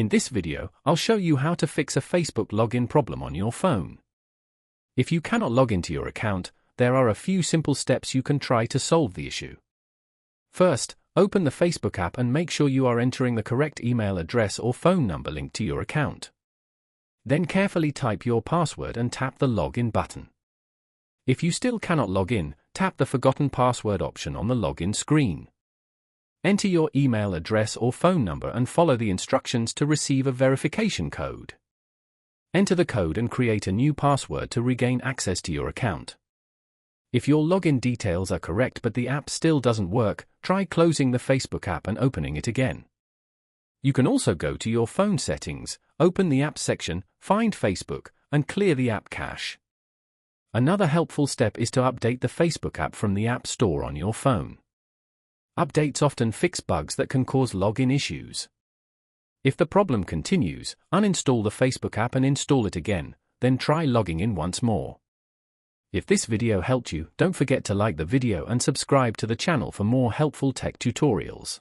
In this video, I'll show you how to fix a Facebook login problem on your phone. If you cannot log into your account, there are a few simple steps you can try to solve the issue. First, open the Facebook app and make sure you are entering the correct email address or phone number linked to your account. Then carefully type your password and tap the login button. If you still cannot log in, tap the forgotten password option on the login screen. Enter your email address or phone number and follow the instructions to receive a verification code. Enter the code and create a new password to regain access to your account. If your login details are correct but the app still doesn't work, try closing the Facebook app and opening it again. You can also go to your phone settings, open the app section, find Facebook, and clear the app cache. Another helpful step is to update the Facebook app from the App Store on your phone. Updates often fix bugs that can cause login issues. If the problem continues, uninstall the Facebook app and install it again, then try logging in once more. If this video helped you, don't forget to like the video and subscribe to the channel for more helpful tech tutorials.